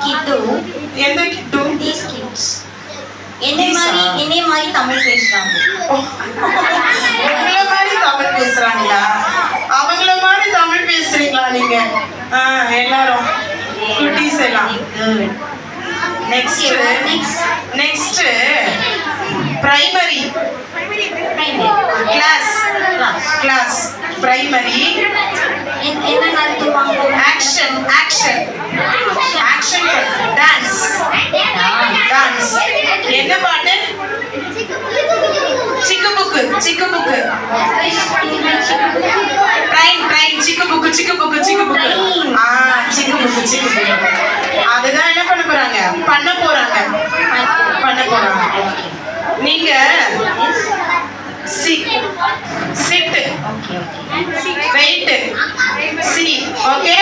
கிட்டு எந்த கிட்டு these kids என்னை மாதிரி தமிழ் பேசுறாங்க. உங்களை மாதிரி தமிழ் பேசுறாங்களா? அவங்கள மாதிரி தமிழ் பேசுறீங்களா நீங்க? எல்லாரும் குட்டீஸ் எல்லாம். நெக்ஸ்ட் பிரைமரி கிளாஸ் பிரைமரி என்ன நடத்துவாங்க? ஆக்ஷன் டான்ஸ் என்ன பாட்டு? சிக்கு புக்கு ட்ரைன் சிக்கு புக்கு அதுதான் என்ன பண்ண போறாங்க. நீங்க சிட் வெயிட் சி ஓகே